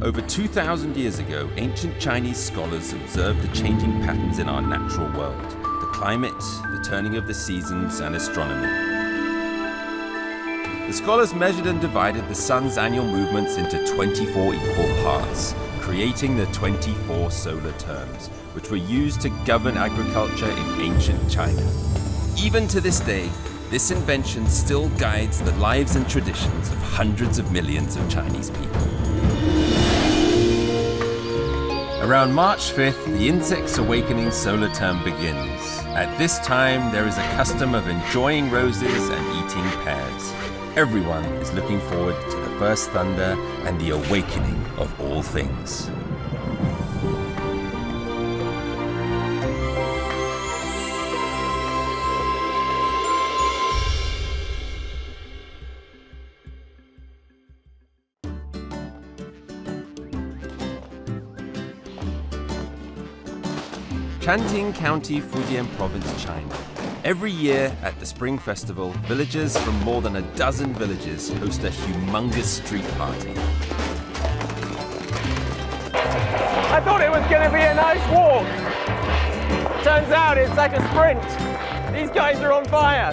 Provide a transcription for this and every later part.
Over 2,000 years ago, ancient Chinese scholars observed the changing patterns in our natural world, the climate, the turning of the seasons, and astronomy. The scholars measured and divided the sun's annual movements into 24 equal parts, creating the 24 solar terms, which were used to govern agriculture in ancient China. Even to this day, this invention still guides the lives and traditions of hundreds of millions of Chinese people. Around March 5th, the insect's awakening solar term begins. At this time, there is a custom of enjoying roses and eating pears. Everyone is looking forward to the first thunder and the awakening of all things. Changting County, Fujian Province, China. Every year at the Spring Festival, villagers from more than a dozen villages host a humongous street party. I thought it was going to be a nice walk. Turns out it's like a sprint. These guys are on fire.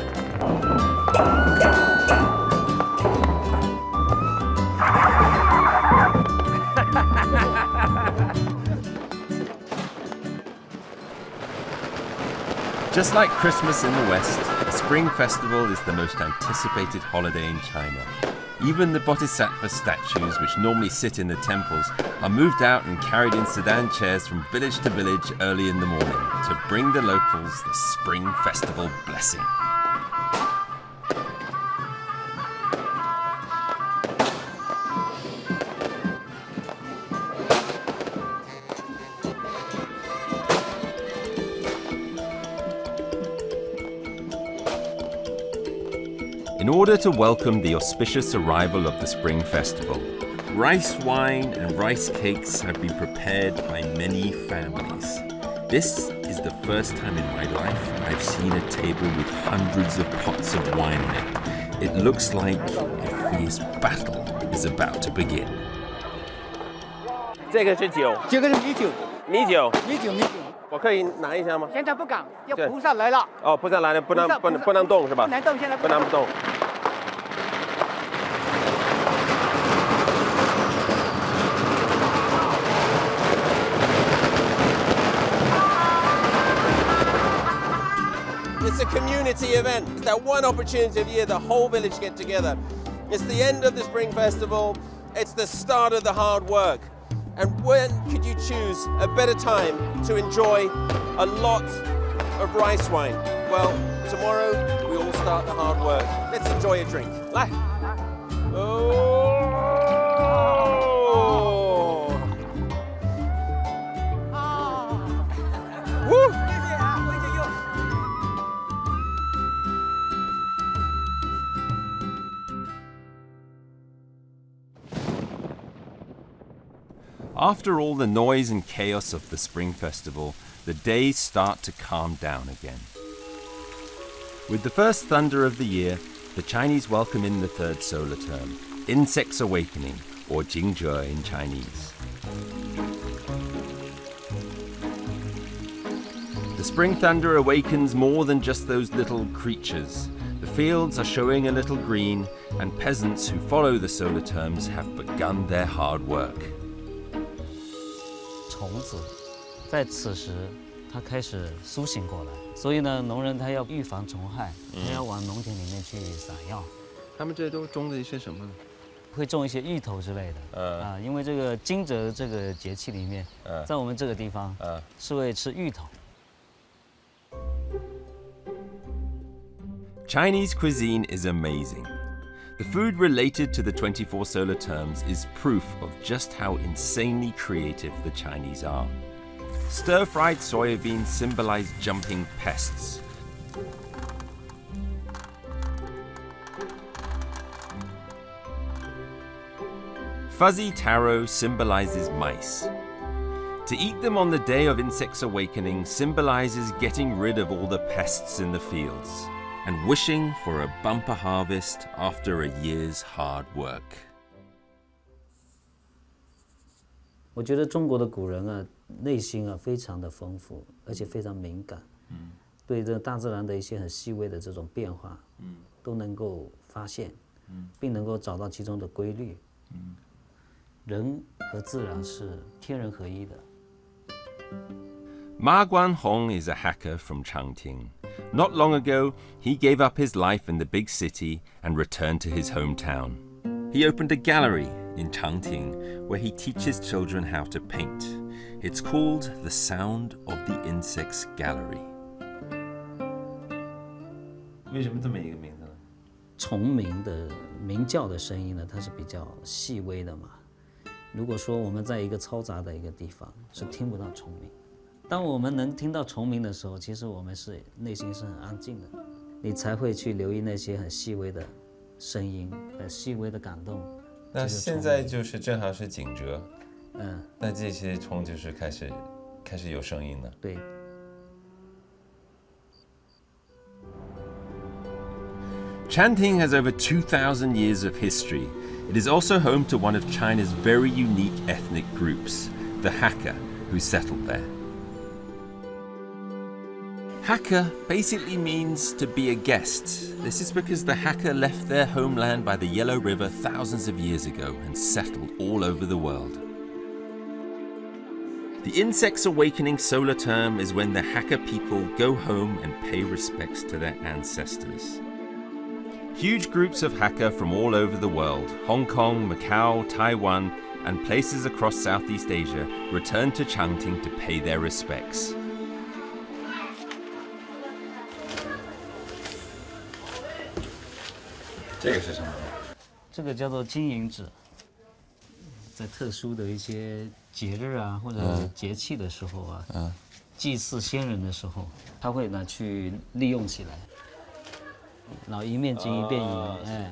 Just like Christmas in the West, the Spring Festival is the most anticipated holiday in China. Even the Bodhisattva statues, which normally sit in the temples, are moved out and carried in sedan chairs from village to village early in the morning to bring the locals the Spring Festival blessing. In order to welcome the auspicious arrival of the Spring Festival, rice wine and rice cakes have been prepared by many families. This is the first time in my life I've seen a table with hundreds of pots of wine on it. It looks like a fierce battle is about to begin. 这个是酒，这个是米酒，米酒，米酒。我可以拿一下吗？现在不敢，要菩萨来了。哦，菩萨来了，不能动是吧？不能动，现在不能动。It's a community event. It's that one opportunity of the year the whole village get together. It's the end of the Spring Festival. It's the start of the hard work. And when could you choose a better time to enjoy a lot of rice wine? Well, tomorrow we all start the hard work. Let's enjoy a drink. 来。Oh. Woo. After all the noise and chaos of the Spring Festival, the days start to calm down again. With the first thunder of the year, the Chinese welcome in the third solar term, insect's awakening, or Jingjie in Chinese. The spring thunder awakens more than just those little creatures. The fields are showing a little green, and peasants who follow the solar terms have begun their hard work. 虫子在此时它开始苏醒过来，所以呢，农人他要预防虫害，他要往农田里面去撒药。他们这些都种的一些什么呢？会种一些芋头之类的。因为这个惊蛰这个节气里面，在我们这个地方，是会吃芋头。 Chinese cuisine is amazing. The food related to the 24 solar terms is proof of just how insanely creative the Chinese are. Stir-fried soybeans symbolize jumping pests. Fuzzy taro symbolizes mice. To eat them on the day of insect's awakening symbolizes getting rid of all the pests in the fields and wishing for a bumper harvest after a year's hard work. 我觉得中国的古人啊，内心啊非常的丰富，而且非常敏感，对这大自然的一些很细微的这种变化，都能够发现，并能够找到其中的规律。人和自然是天人合一的。Ma Guanhong is a hacker from Changting. Not long ago, he gave up his life in the big city and returned to his hometown. He opened a gallery in Changting where he teaches children how to paint. It's called The Sound of the Insects Gallery. 为什么这么一个名字呢？虫鸣的鸣叫的声音呢，它是比较细微的嘛。如果说我们在一个嘈杂的一个地方，是听不到虫鸣。当我们能听到虫鸣的时候，其实我们是内心是很安静的，你才会去留意那些很细微的声音、很细微的感动。那现在就是正好是惊蛰，那这些虫就是开始有声音了。对。Changting has over 2,000 years of history. It is also home to one of China's very unique ethnic groups, the Hakka, who settled there. Hakka basically means to be a guest. This is because the Hakka left their homeland by the Yellow River thousands of years ago and settled all over the world. The insect's awakening solar term is when the Hakka people go home and pay respects to their ancestors. Huge groups of Hakka from all over the world, Hong Kong, Macau, Taiwan, and places across Southeast Asia, return to Changting to pay their respects. 这个是什么？这个叫做金银纸，在特殊的一些节日啊或者节气的时候啊，祭祀先人的时候，他会拿去利用起来。然后一面金一面银，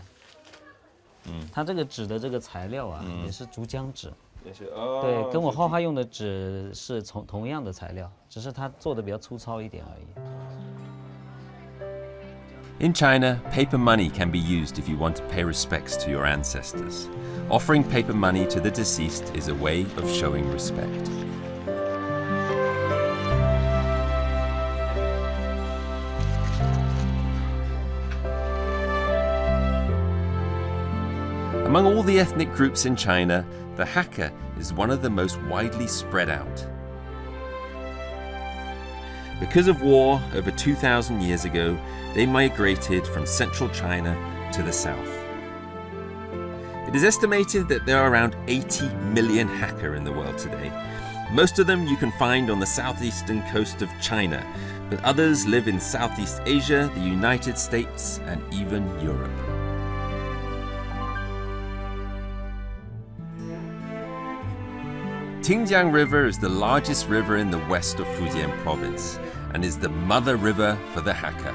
它这个纸的这个材料啊，也是竹浆纸，也是对，跟我画画用的纸是同样的材料，只是它做的比较粗糙一点而已。In China, paper money can be used if you want to pay respects to your ancestors. Offering paper money to the deceased is a way of showing respect. Among all the ethnic groups in China, the Hakka is one of the most widely spread out. Because of war over 2,000 years ago, they migrated from central China to the south. It is estimated that there are around 80 million Hakka in the world today. Most of them you can find on the southeastern coast of China, but others live in Southeast Asia, the United States, and even Europe. Xinjiang River is the largest river in the west of Fujian province and is the mother river for the Hakka.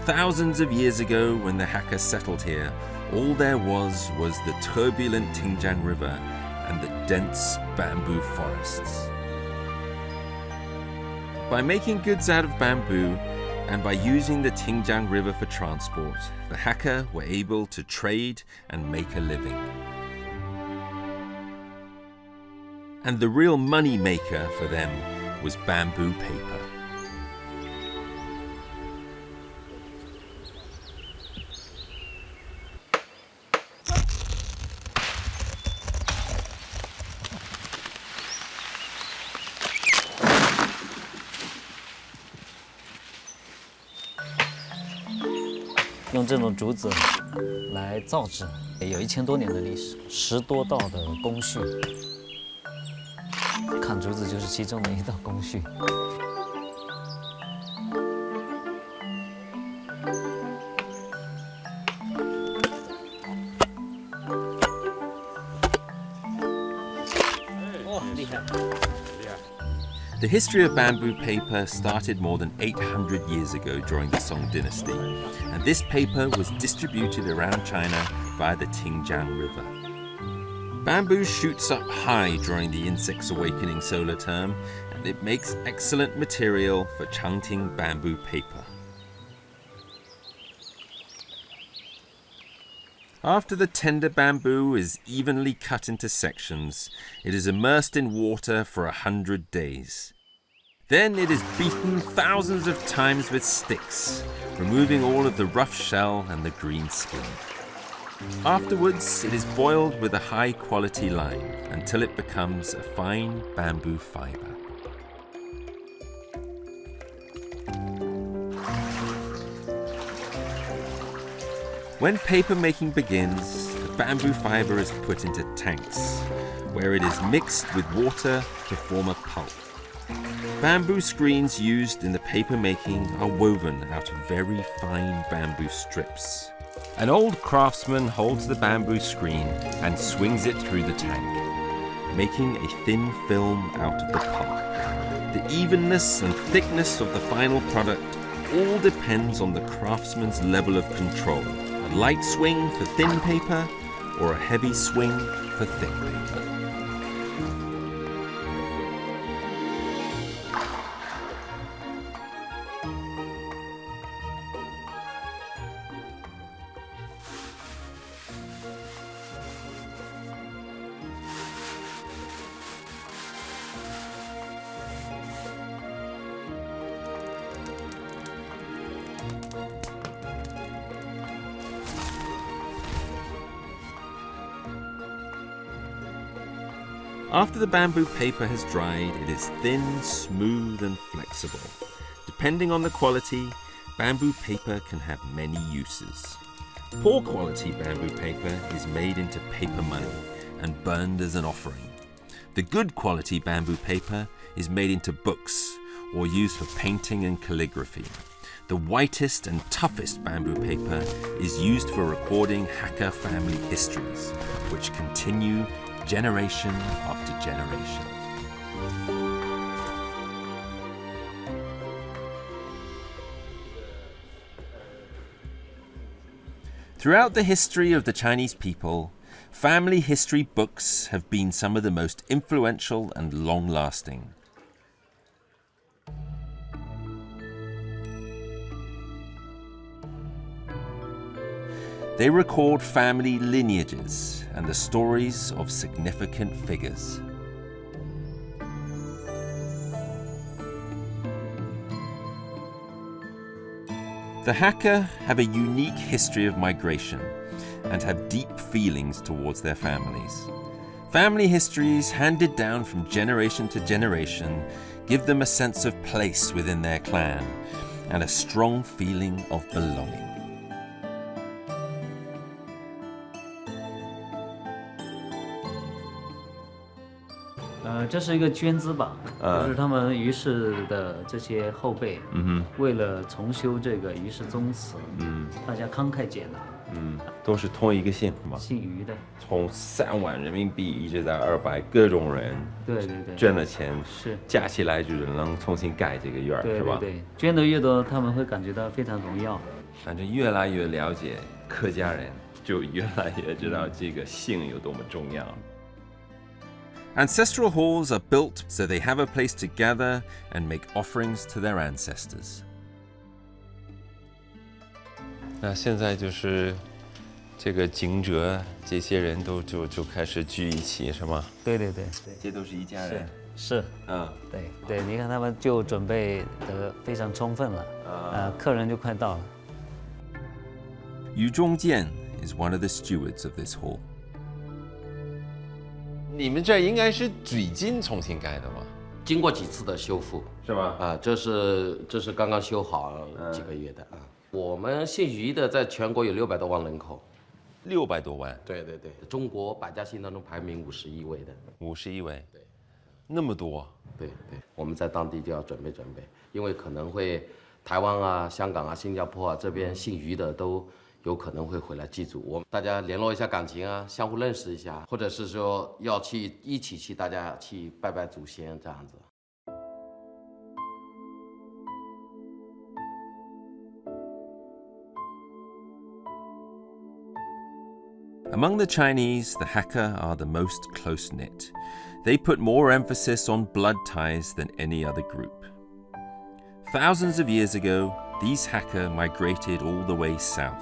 Thousands of years ago, when the Hakka settled here, all there was the turbulent Xinjiang River and the dense bamboo forests. By making goods out of bamboo, and by using the Xinjiang River for transport, the Hakka were able to trade and make a living. And the real money maker for them was bamboo paper. 用这种竹子来造纸，有1000多年的历史，10多道的工序。砍竹子就是其中的一道工序。哦，厉害！ The history of bamboo paper started more than 800 years ago during the Song dynasty, and this paper was distributed around China via the Xinjiang River. Bamboo shoots up high during the insect's awakening solar term, and it makes excellent material for Changting bamboo paper. After the tender bamboo is evenly cut into sections, it is immersed in water for 100 days. Then it is beaten thousands of times with sticks, removing all of the rough shell and the green skin. Afterwards, it is boiled with a high-quality lime until it becomes a fine bamboo fiber. When paper making begins, the bamboo fiber is put into tanks, where it is mixed with water to form a pulp. Bamboo screens used in the paper making are woven out of very fine bamboo strips. An old craftsman holds the bamboo screen and swings it through the tank, making a thin film out of the pulp. The evenness and thickness of the final product all depends on the craftsman's level of control. A light swing for thin paper or a heavy swing for thick paper. After the bamboo paper has dried, it is thin, smooth, and flexible. Depending on the quality, bamboo paper can have many uses. Poor quality bamboo paper is made into paper money and burned as an offering. The good quality bamboo paper is made into books or used for painting and calligraphy. The whitest and toughest bamboo paper is used for recording Hakka family histories, which continue generation after generation. Throughout the history of the Chinese people, family history books have been some of the most influential and long-lasting. They record family lineages and the stories of significant figures. The Hakka have a unique history of migration and have deep feelings towards their families. Family histories handed down from generation to generation give them a sense of place within their clan and a strong feeling of belonging. 这是一个捐资榜，就是他们于氏的这些后辈，为了重修这个于氏宗祠，大家慷慨解囊，都是同一个姓是吗？姓于的，从3万人民币一直到200，各种人对，捐了钱，是加起来就是能重新盖这个院，是吧？对，捐的越多，他们会感觉到非常荣耀。反正越来越了解客家人，就越来越知道这个姓有多么重要。Ancestral halls are built so they have a place to gather and make offerings to their ancestors. 那现在就是这个景者这些人都就开始聚一起，是吗？对，这都是一家人。是，对，你看他们就准备得非常充分了，客人就快到了。Yu Zhongjian is one of the stewards of this hall. 你们这应该是最近重新盖的吗？经过几次的修复，是吗？这是刚刚修好几个月的啊。我们姓于的在全国有600多万人口，600多万。对，中国百家姓当中排名51位的。51位。对，那么多。对，我们在当地就要准备，因为可能会台湾啊、香港啊、新加坡啊这边姓于的都有可能会回来祭祖，我们大家联络一下感情啊，相互认识一下，或者是说要一起去大家去拜拜祖先这样子。Among the Chinese, the Hakka are the most close-knit. They put more emphasis on blood ties than any other group. Thousands of years ago, these Hakka migrated all the way south.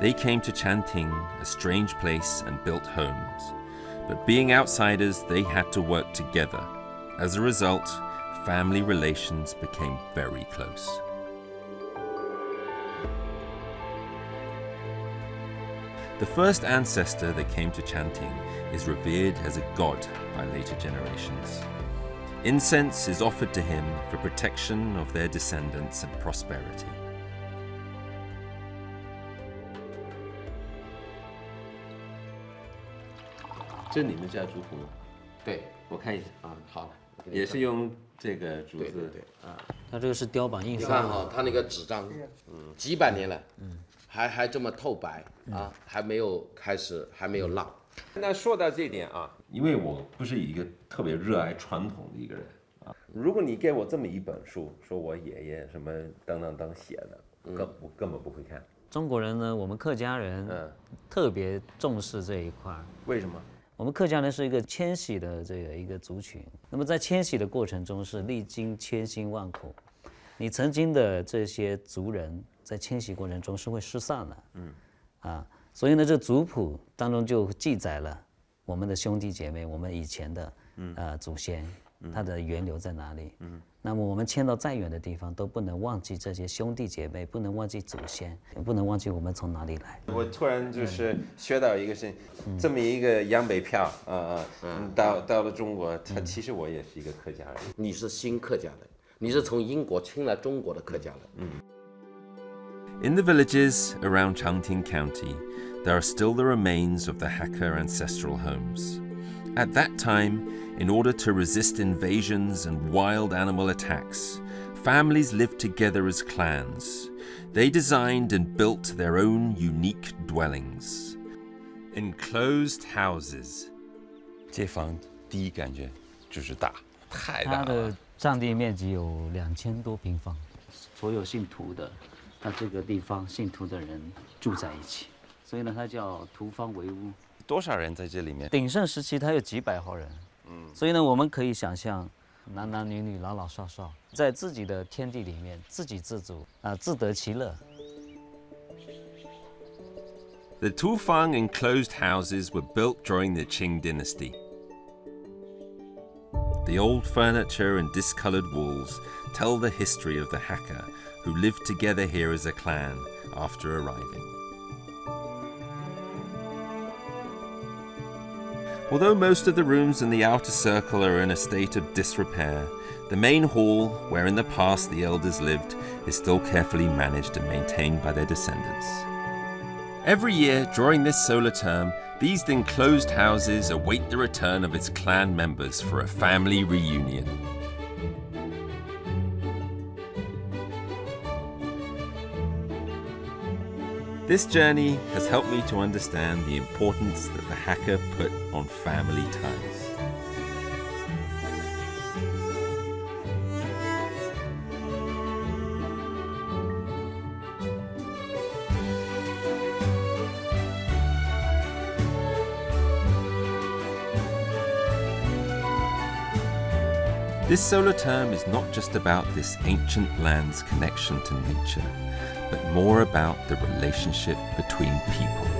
They came to Changting, a strange place, and built homes. But being outsiders, they had to work together. As a result, family relations became very close. The first ancestor that came to Changting is revered as a god by later generations. Incense is offered to him for protection of their descendants and prosperity. 这你们家族谱吗？对，我看一下，啊，好，我给你看也是用这个竹对对子。对啊，它这个是雕版印你刷的。看哈，它那个纸张，几百年了，还这么透白啊，还没有开始，还没有烂。那说到这点啊，因为我不是一个特别热爱传统的一个人啊，如果你给我这么一本书，说我爷爷什么等等等写的，我根本不会看。中国人呢，我们客家人特别重视这一块。为什么？我们客家人是一个迁徙的一个族群，那么在迁徙的过程中是历经千辛万苦，你曾经的这些族人在迁徙过程中是会失散的，所以呢，这族谱当中就记载了我们的兄弟姐妹，我们以前的祖先，它的源流在哪里？那么我们迁到再远的地方，都不能忘记这些兄弟姐妹，不能忘记祖先，也不能忘记我们从哪里来。我突然就是学到一个事情，这么一个洋北票到了中国，其实我也是一个客家人。你是新客家人，你是从英国迁来中国的客家人。In the villages around Changting County, there are still the remains of the Hakka ancestral homes. At that time, in order to resist invasions and wild animal attacks, families lived together as clans. They designed and built their own unique dwellings. Enclosed houses. 这房第一感觉就是大，太大了。它的占地面积有2000多平方，所有信徒的，它这个地方信徒的人住在一起，所以呢，它叫徒方为屋。多少人在这里面？鼎盛时期它有几百号人，所以呢，我们可以想象，男男女女、老老少少，在自己的天地里面自给自足自得其乐。The Tufang enclosed houses were built during the Qing dynasty. The old furniture and discolored walls tell the history of the Hakka who lived together here as a clan after arriving. Although most of the rooms in the outer circle are in a state of disrepair, the main hall, where in the past the elders lived, is still carefully managed and maintained by their descendants. Every year during this solar term, these enclosed houses await the return of its clan members for a family reunion. This journey has helped me to understand the importance that the Hakka put on family ties. This solar term is not just about this ancient land's connection to nature, but more about the relationship between people.